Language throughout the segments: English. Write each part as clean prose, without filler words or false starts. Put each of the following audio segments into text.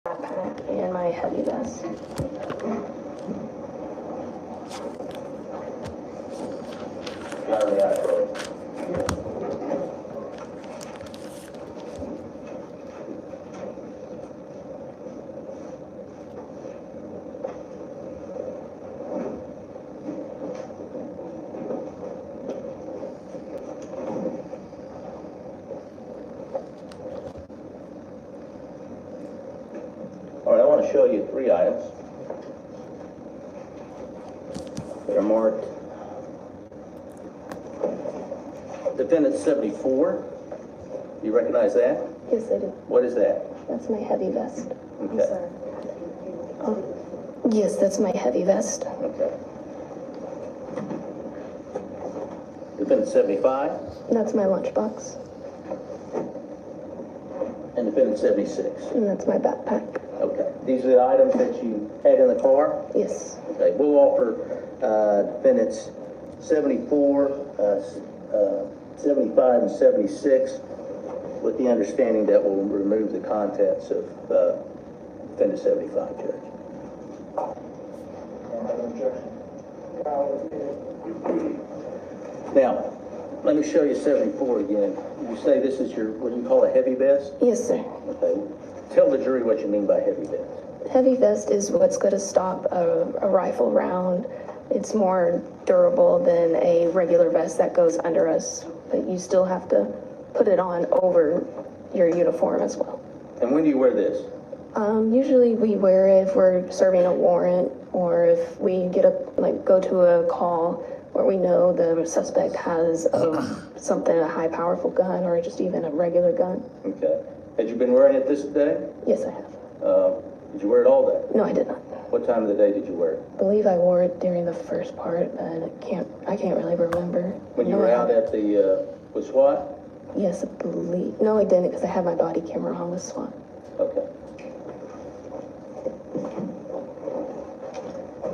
backpack and my heavy vest. All right, I want to show you 3 items that are marked Defendant 74. You recognize that? Yes, I do. What is that? That's my heavy vest. I'm Okay. sorry. Yes, that's my heavy vest. Okay. Defendant 75 That's my lunchbox. and Defendant 76. And that's my backpack. Okay. These are the items that you had in the car? Yes. Okay. We'll offer defendants 74, 75, and 76 with the understanding that we'll remove the contents of defendant 75, Judge. Now, let me show you 74 again. You say this is your, what you call a heavy vest? Yes, sir. Okay. Tell the jury what you mean by heavy vest. Heavy vest is what's going to stop a rifle round. It's more durable than a regular vest that goes under us, but you still have to put it on over your uniform as well. And when do you wear this? Usually we wear it if we're serving a warrant or if we go to a call where we know the suspect has a high powerful gun or just even a regular gun. Okay. Had you been wearing it this day? Yes, I have. Did you wear it all day? No, I did not. What time of the day did you wear it? I believe I wore it during the first part, but I can't really remember. When you No, were I out haven't. at the, with SWAT? Yes, I believe. No, I didn't because I had my body camera on with SWAT. Okay.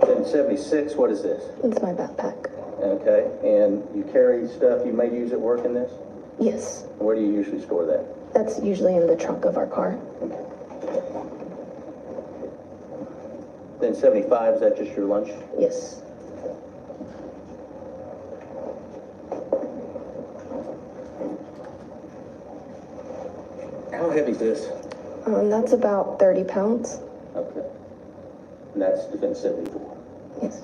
Then 76, what is this? It's my backpack. Okay, and you carry stuff you may use at work in this? Yes, Where do you usually store that? that's usually in the trunk of our car. Then 75, is that just your lunch? Yes. How heavy is this? That's about 30 pounds. Okay. And that's defense 74. Yes.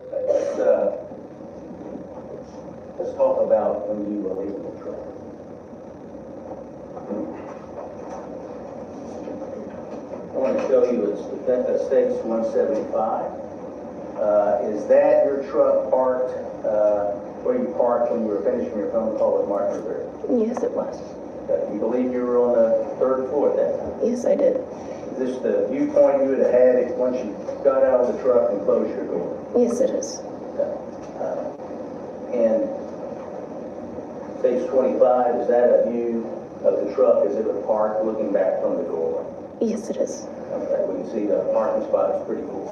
Okay, let's talk about when you were leaving the truck. I want to show you it's States 175. Is that your truck parked where you parked when you were finishing your phone call with Martin Rivera? Yes, it was. Okay. You believe you were on the 3rd floor at that time? Yes, I did. Is this the viewpoint you would have had if once you got out of the truck and closed your door? Yes, it is. Okay. And page 25, is that a view of the truck as it was parked looking back from the doorway? Yes, it is. Okay, we can see the parking spot is pretty cool.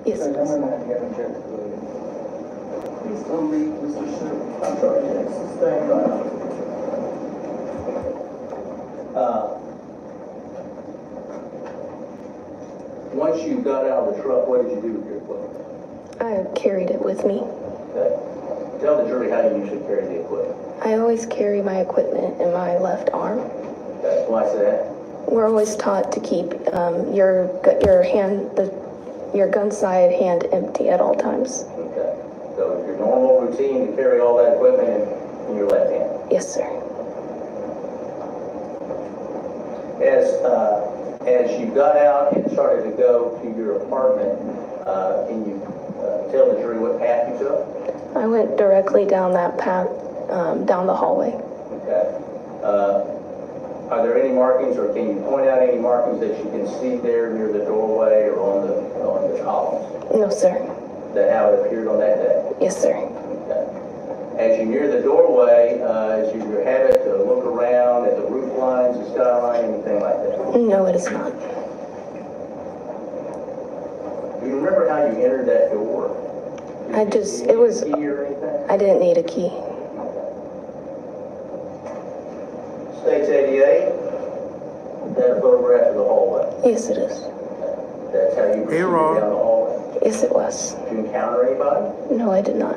Yes, it is. Please don't leave, Mr. Sherman. I'm sorry. Sustain. Once you got out of the truck, what did you do with your equipment? I carried it with me. Okay. Tell the jury how you usually carry the equipment. I always carry my equipment in my left arm. Okay, why is that? We're always taught to keep your gun side hand empty at all times. Okay. So your normal routine to carry all that equipment in your left hand. Yes, sir. As you got out and started to go to your apartment, can you tell the jury what path you took? I went directly down that path, down the hallway. Okay. Are there any markings, or can you point out any markings that you can see there near the doorway or on the columns? No, sir. That how it appeared on that day? Yes, sir. Okay. As you near the doorway, is your habit to look around at the roof lines, the skyline, anything like that? No, it is not. Do you remember how you entered that door? It was, Key or anything? I didn't need a key. States 88, is that a photograph of the hallway? Yes, it is. That's how you proceeded Ron. down the hallway? Yes, it was. Did you encounter anybody? No, I did not.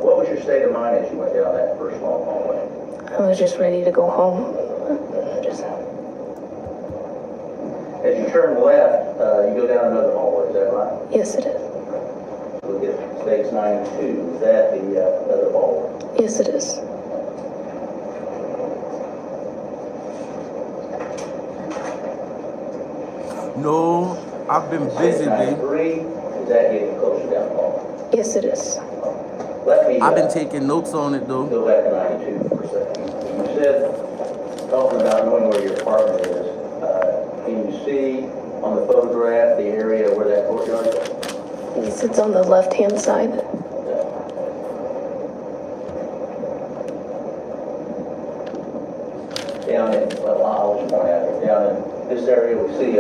What was your state of mind as you went down that first long hallway? I was just ready to go home. Just, As you turn left, you go down another hallway, is that right? yes, it is. Look at States 92, is that the other hallway? Yes, it is. No, I've been busy, States babe. 93, is that getting closer down the hall? Yes, it is. Let me, I've been taking notes on it though. go back to 92 for a second. You said, talking about knowing where your apartment is, can you see on the photograph the area where that courtyard is? Yes, it's on the left-hand side. Down in, well, I'll just point out here, down in this area, we see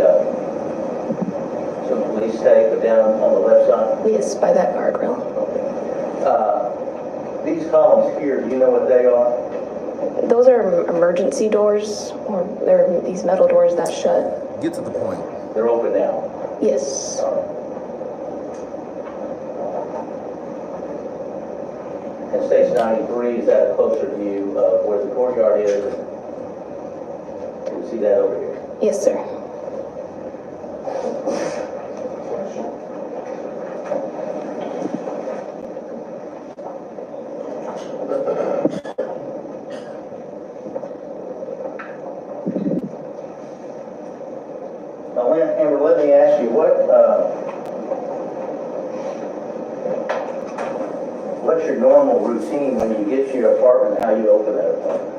some police tape, but down on the left side. Yes, by that guardrail. These columns here, do you know what they are? Those are emergency doors, or they're these metal doors that shut. Get to the point. They're open now. Yes. And States 93, is that a closer view of where the courtyard is? Can you see that over here? Yes, sir. Now, Amber, let me ask you, what's your normal routine when you get to your apartment, how you open that apartment?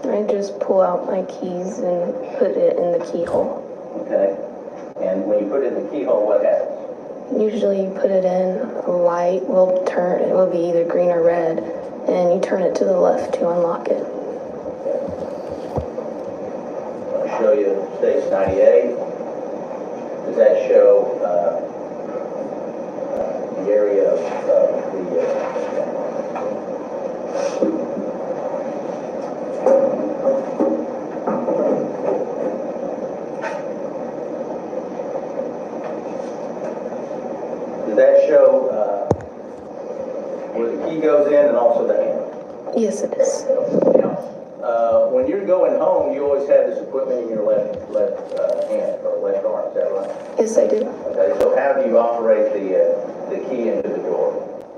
I just pull out my keys and put it in the keyhole. Okay? And when you put it in the keyhole, what happens? Usually you put it in, a light will turn, it will be either green or red, and you turn it to the left to unlock it. I'll show you States 98. Does that show the area of the... Does that show where the key goes in and also the handle? Yes, it is. When you're going home, you always have this equipment in your left hand or left arm, is that right? Yes, I do. Okay, so how do you operate the key into the door?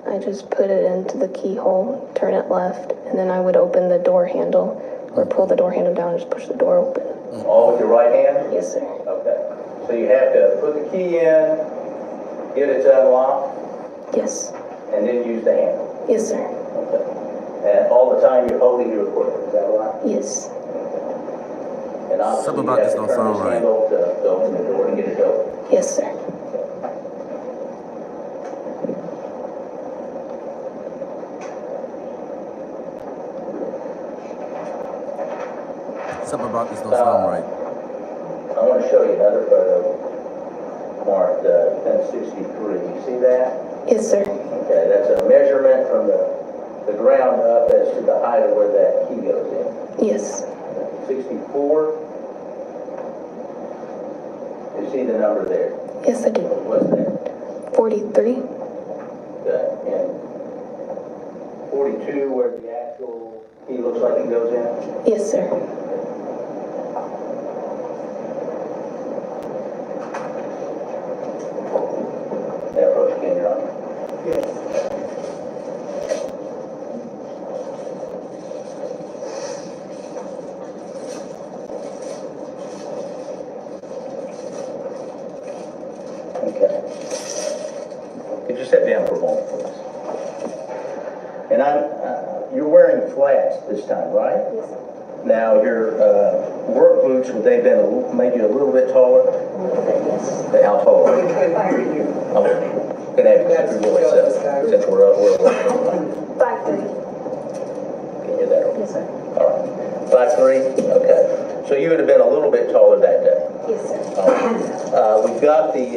I just put it into the keyhole, turn it left, and then I would open the door handle, or pull the door handle down and just push the door open. All with your right hand? Yes, sir. Okay. So you have to put the key in, get it to unlock, Yes. and then use the handle. Yes, sir. Okay. And all the time you're holding your equipment, is that right? Yes. And obviously Something you about have this to don't turn sound this right. handle to open the door and get it open. Yes, sir. Something about this don't sound right. I want to show you another photo marked 1063. You see that? Yes, sir. Okay, that's a measurement from the ground up as to the height of where that key goes in. Yes. 64. You see the number there? Yes, I do. What's that? 43. Okay, and 42 where the actual key looks like it goes in? Yes, sir. That approach again, Your Honor. Yes. Okay. Could you sit down for a moment, please? And you're wearing flats this time, right? Yes. Now, your work boots, would they been maybe a little bit taller? Yes. Okay, how tall? Okay. Good have you since we're up, 5'3". Can you hear that? Yes, sir. All right. 5'3"? Okay. So you would have been a little bit taller that day? Yes, sir. All right. We've got the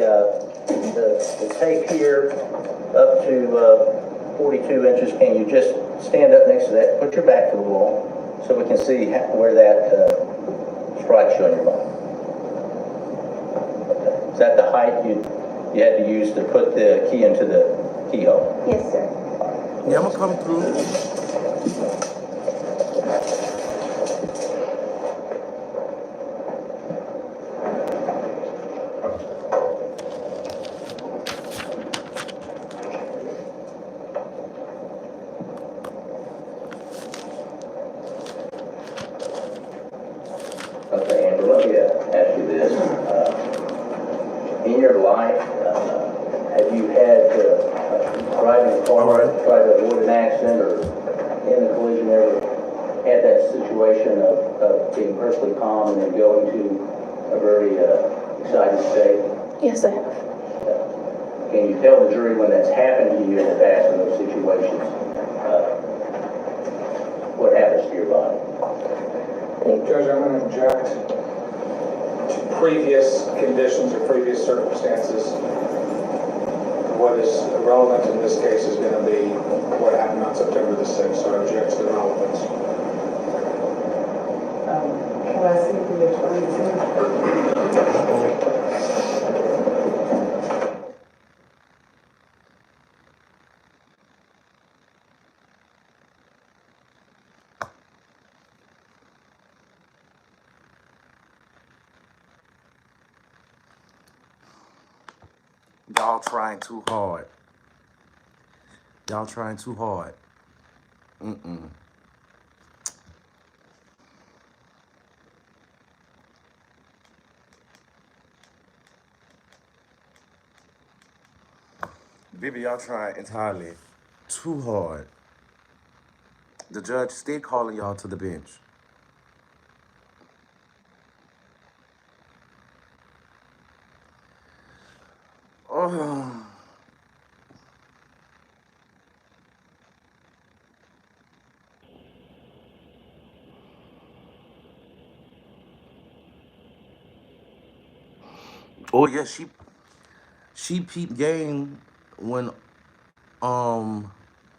tape here up to 42 inches. Can you just stand up next to that, put your back to the wall so we can see where that strikes you on your body? Okay. Is that the height you had to use to put the key into the keyhole? Yes, sir. Yeah, I'm gonna come through. Okay, Amber, let me ask you this. In your life, have you had driving a car, All right. tried to avoid an accident, or in a collision ever had that situation of being perfectly calm and then going to a very excited state? Yes, I have. Can you tell the jury when that's happened to you in the past in those situations, what happens to your body? Judge, I'm going to object to previous conditions or previous circumstances. What is relevant in this case is going to be what happened on September the 6th, so I object to the relevance. Can I see the attorney? Y'all trying too hard. Y'all trying too hard. Mm-mm. Baby, y'all trying entirely too hard. The judge still calling y'all to the bench. Oh. Oh yeah, she peeped game when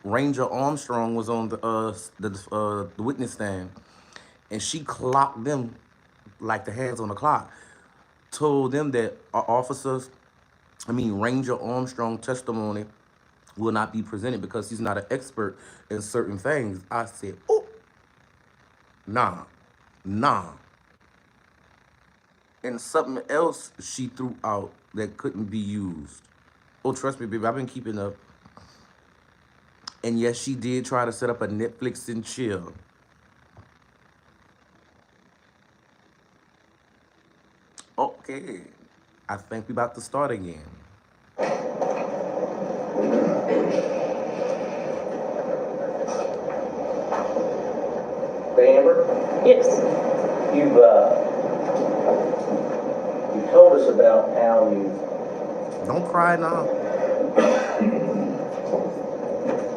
Ranger Armstrong was on the witness stand, and she clocked them like the hands on the clock. Told them that Ranger Armstrong testimony will not be presented because he's not an expert in certain things. I said, oh, nah, nah. And something else she threw out that couldn't be used. Oh, trust me, baby, I've been keeping up. And yes, she did try to set up a Netflix and chill. Okay, I think we about to start again. Amber, Yes. you told us about how you Don't cry now.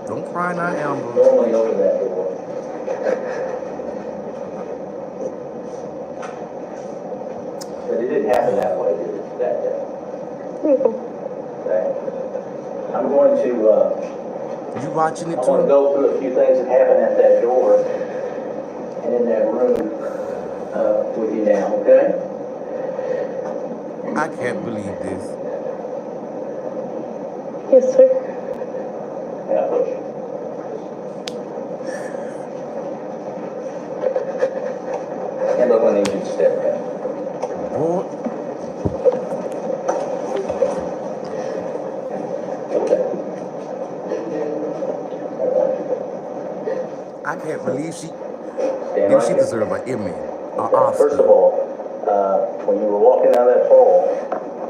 Don't cry now, Amber. normally open that door. But it didn't happen that way, did it, that day? Okay. I'm going to, You watching it I want to too? go through a few things that happened at that door and in that room with you now, okay? I can't believe this. Yes, sir. Yeah, push. And look, I need you to step down. Boy, Okay. I can't believe she. Stand Then right she here. deserve an Emmy, an Okay. First of Oscar. all, when you were walking out of that hall,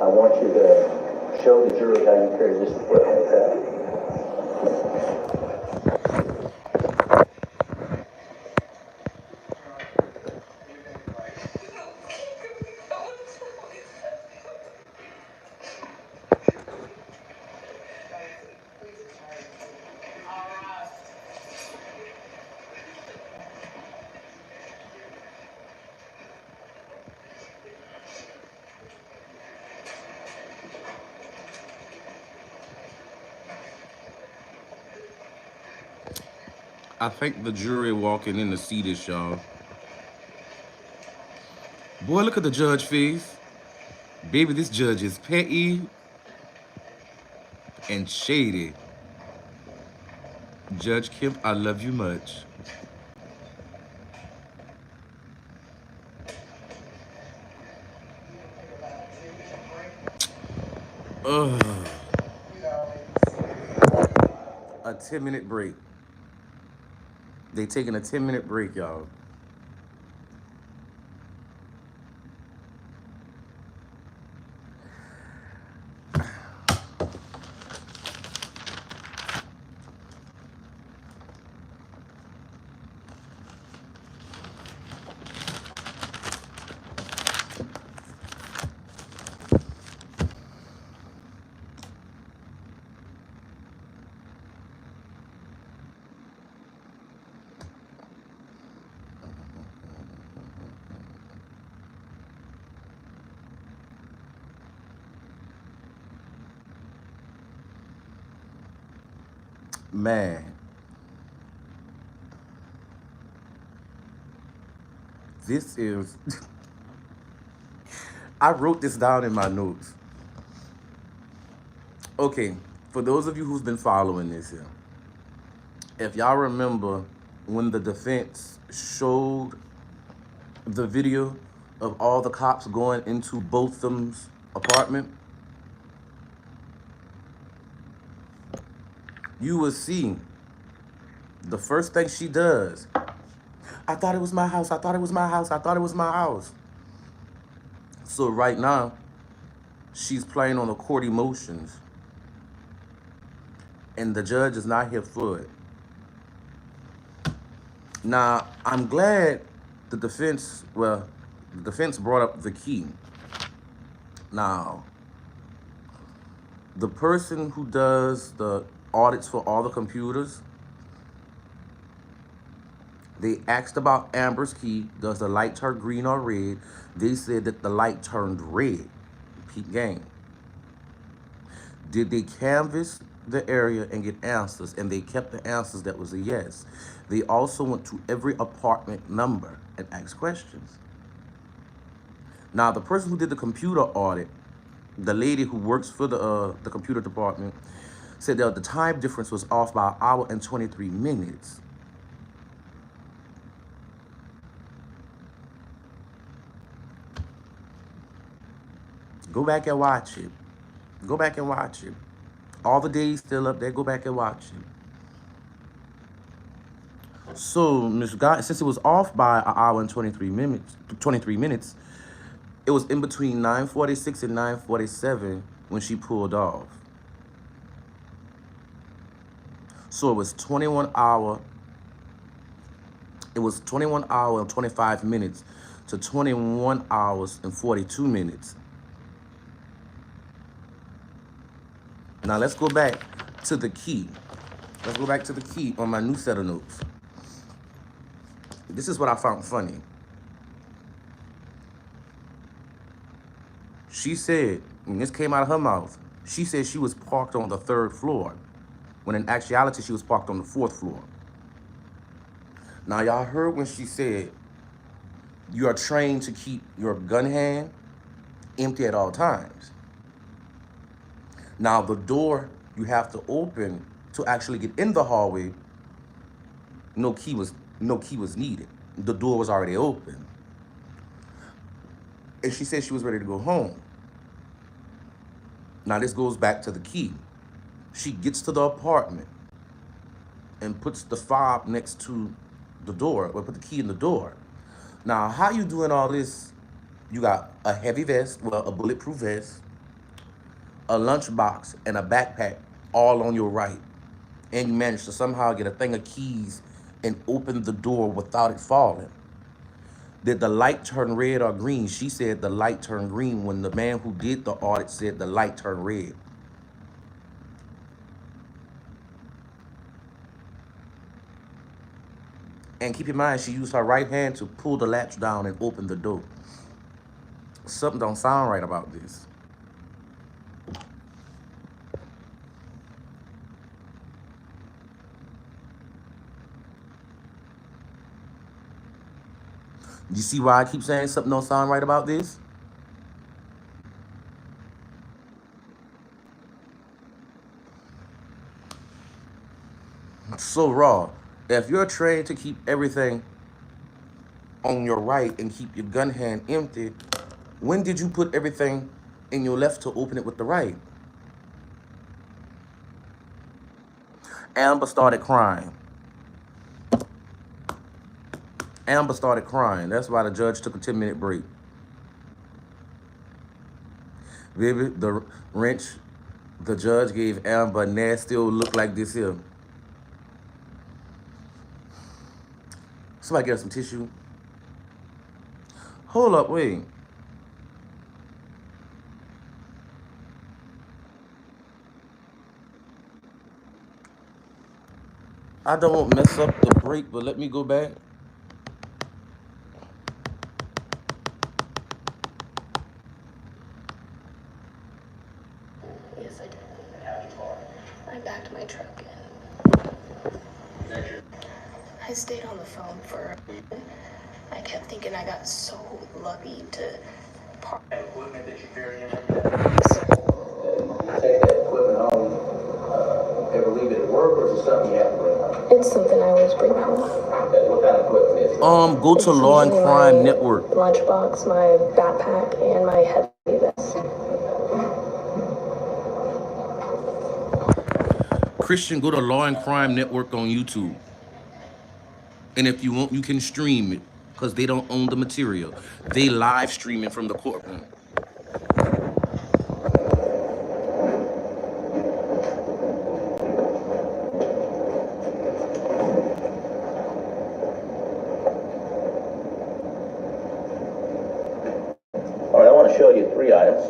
I want you to show the jury how you carry this equipment, okay? I think the jury walking in to see this, y'all. Boy, look at the judge face. Baby, this judge is petty and shady. Judge Kemp, I love you much. Ugh. A 10-minute break. They taking a 10-minute break, y'all. Man, this is. I wrote this down in my notes. Okay, for those of you who's been following this here, if y'all remember when the defense showed the video of all the cops going into Botham's apartment, you will see the first thing she does. I thought it was my house. I thought it was my house. I thought it was my house. So right now, she's playing on the court emotions, and the judge is not here for it. Now, I'm glad the defense brought up the key. Now, the person who does the audits for all the computers, they asked about Amber's key. Does the light turn green or red? They said that the light turned red. Peep game. Did they canvass the area and get answers? And they kept the answers. That was a yes. They also went to every apartment number and asked questions. Now, the person who did the computer audit, the lady who works for the computer department, said that the time difference was off by 1 hour and 23 minutes. Go back and watch it. Go back and watch it. All the days still up there. Go back and watch it. So, Ms. God, since it was off by 1 hour and 23 minutes, it was in between 9:46 and 9:47 when she pulled off. So it was 21 hour and 25 minutes to 21 hours and 42 minutes. Now let's go back to the key. Let's go back to the key on my new set of notes. This is what I found funny. She said, and this came out of her mouth, she said she was parked on the 3rd floor, when in actuality she was parked on the 4th floor. Now y'all heard when she said, you are trained to keep your gun hand empty at all times. Now the door you have to open to actually get in the hallway, no key was needed. The door was already open. And she said she was ready to go home. Now this goes back to the key. She gets to the apartment and puts the fob next to the door, or put the key in the door. Now, how you doing all this? You got a heavy vest, well, a bulletproof vest, a lunchbox, and a backpack all on your right. And you managed to somehow get a thing of keys and open the door without it falling. Did the light turn red or green? She said the light turned green when the man who did the audit said the light turned red. And keep in mind, she used her right hand to pull the latch down and open the door. Something don't sound right about this. You see why I keep saying something don't sound right about this? So raw. If you're trained to keep everything on your right and keep your gun hand empty, when did you put everything in your left to open it with the right? Amber started crying. Amber started crying. That's why the judge took a 10-minute break. Baby, the wrench, the judge gave Amber a nasty old look like this here. Somebody get her some tissue. Hold up, wait. I don't want to mess up the break, but let me go back. Yes, I did. I backed my truck in. I stayed on the phone for a minute. I kept thinking I got so lucky to park. Equipment that you carry in like that? You take that equipment home, ever leave it at work, or is it something you have to bring home? It's something I always bring home. Okay, what kind of equipment is it? Go to Law and Crime Network. Lunchbox, my backpack, and my heavy vest. Christian, go to Law and Crime Network on YouTube. And if you want, you can stream it because they don't own the material. They live streaming from the courtroom. All right, I want to show you 3 items.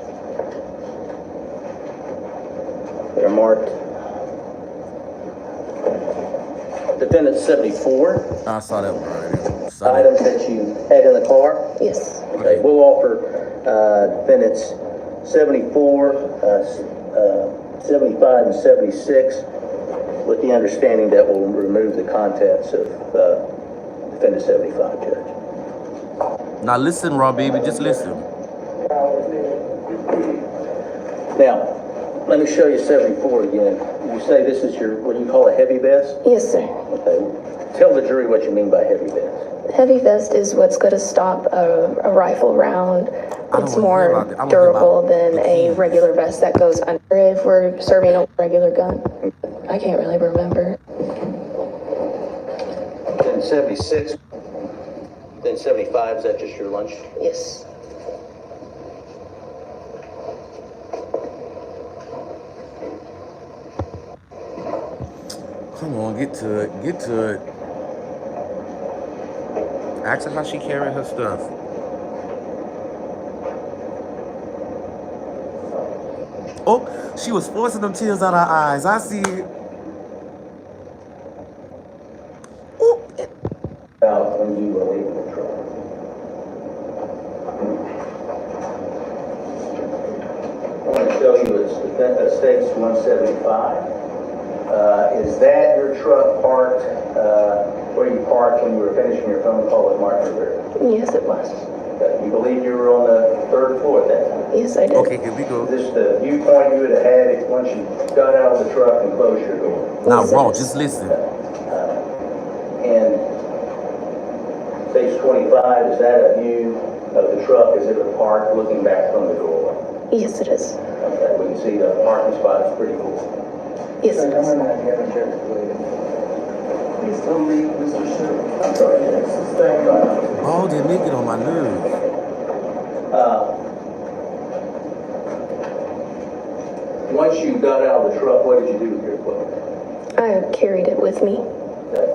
They're marked Defendant 74. I saw that one already. Items that you had in the car. Yes. Okay, we'll offer defendants 74, 75, and 76 with the understanding that we'll remove the contents of defendant 75, Judge. Now listen, Raw Baby, just listen. Now, let me show you 74 again. You say this is your, what you call a heavy vest? Yes, sir. Okay. Tell the jury what you mean by heavy vest. Heavy vest is what's going to stop a rifle round. It's more I durable than a regular vest that goes under it if we're serving a regular gun. I can't really remember. Then 76, then 75, is that just your lunch? Yes. Come on, get to it. Get to it. Ask her how she carried her stuff. Oh, she was forcing them tears out her eyes. I see it. About when you were leaving the truck. I want to show you it's States 175. Is that your truck parked where you parked when you were finishing your phone call with Martin Rivera? Yes, it was. You believe you were on the 3rd floor at that time? Yes, I did. Okay, here we go. Is this the viewpoint you would have had once you got out of the truck and closed your door? Now, Yes, Raw, it is. just listen. And Stage 25, is that a view of the truck as it was parked looking back from the doorway? Yes, it is. Okay, we can see the parking spot is pretty cool. Yes, it is. Please don't leave, Mr. Sheriff. I'm sorry. Oh, they make it on my nerves. Once you got out of the truck, what did you do with your equipment? I carried it with me. Okay.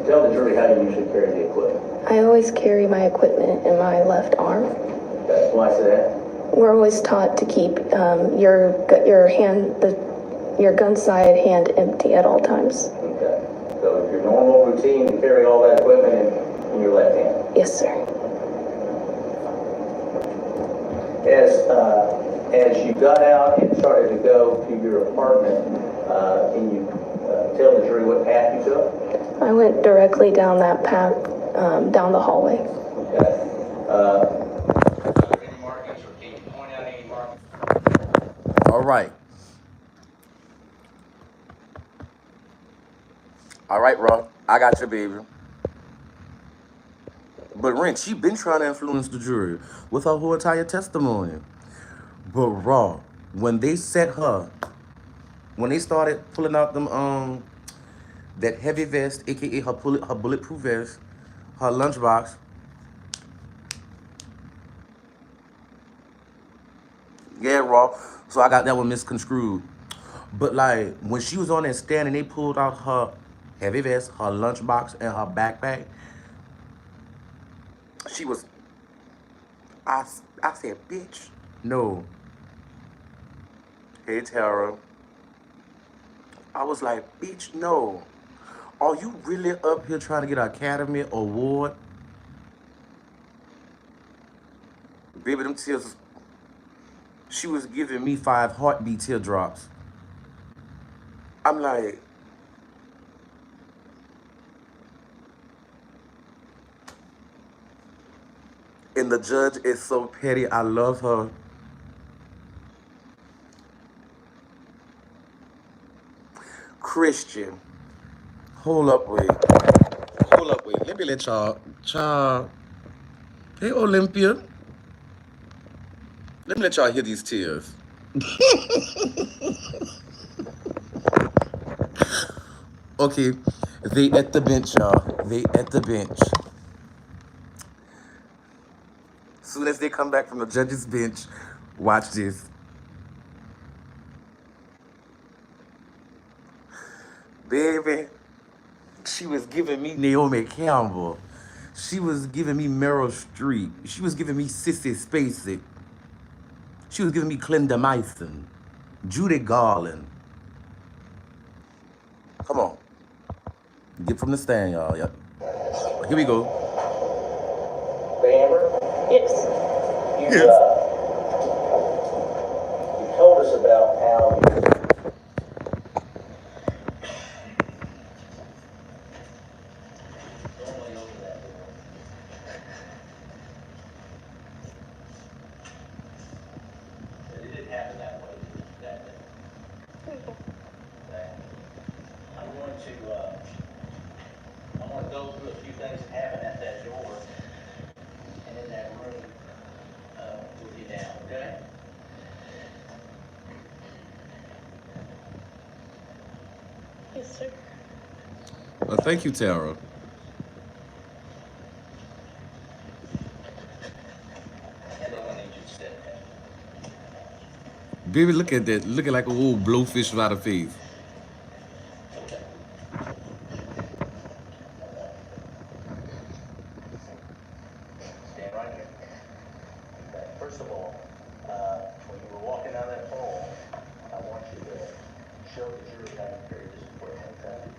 Tell the jury how you usually carry the equipment. I always carry my equipment in my left arm. Okay. Why is that? We're always taught to keep your gun side hand empty at all times. Okay. So your normal routine to carry all that equipment in your left hand. Yes, sir. As you got out and started to go to your apartment, can you tell the jury what path you took? I went directly down that path, down the hallway. Okay. Any markings, or can you point out any markings? All right. All right, Raw. I got you, baby. But Rent, she been trying to influence the jury with her whole entire testimony. But Raw, when they set her, when they started pulling out them that heavy vest, aka her bulletproof vest, her lunchbox. Yeah, Raw. So I got that one misconstrued. But like when she was on that stand and they pulled out her heavy vest, her lunchbox, and her backpack, she was. I I said, bitch, no. Hey Tara. I was like, bitch, no. Are you really up here trying to get an Academy Award? Baby, them tears. She was giving me 5 heartbeat teardrops. I'm like, and the judge is so petty. I love her. Christian. Hold up, wait. Hold up, wait. Let me let y'all. Hey, Olympia. Let me let y'all hear these tears. Okay, they at the bench, y'all. They at the bench. Soon as they come back from the judge's bench, watch this. Baby, she was giving me Naomi Campbell. She was giving me Meryl Streep. She was giving me Sissy Spacek. She was giving me Clinda Mason, Judy Garland. Come on. Get from the stand, y'all. Yep. Here we go. Amber, Yes. you, you told us about how you only over that door. It didn't happen that way, that day. Okay. I'm going to go through a few things that happened at that door and in that room with you now, okay? Yes, sir. Well, thank you, Tara. And then I need you to step back. Baby, look at that. Looking like a old blowfish without a face. Stand right here. Okay. First of all, when you were walking down that hall, I want you to show the jury how you carry this equipment, okay?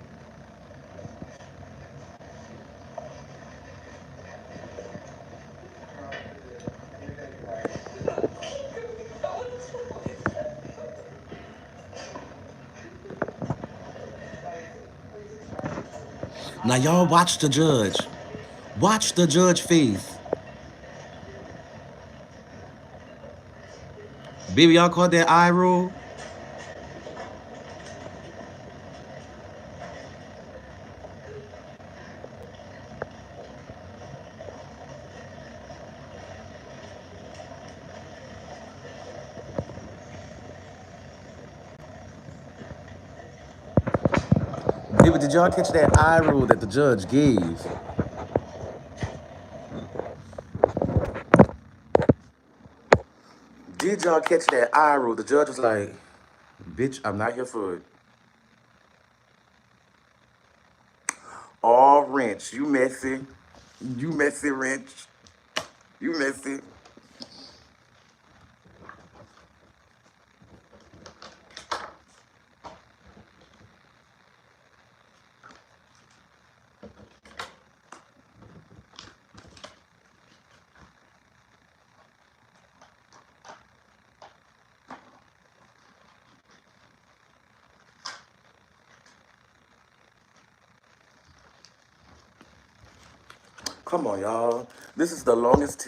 Now, y'all watch the judge. Watch the judge face. Baby, y'all caught that eye roll? Baby, did y'all catch that eye roll that the judge gave? Did y'all catch that eye roll? The judge was like, bitch, I'm not here for it. Oh, Wrench, you messy. You messy, Wrench. You messy. Come on, y'all. This is the longest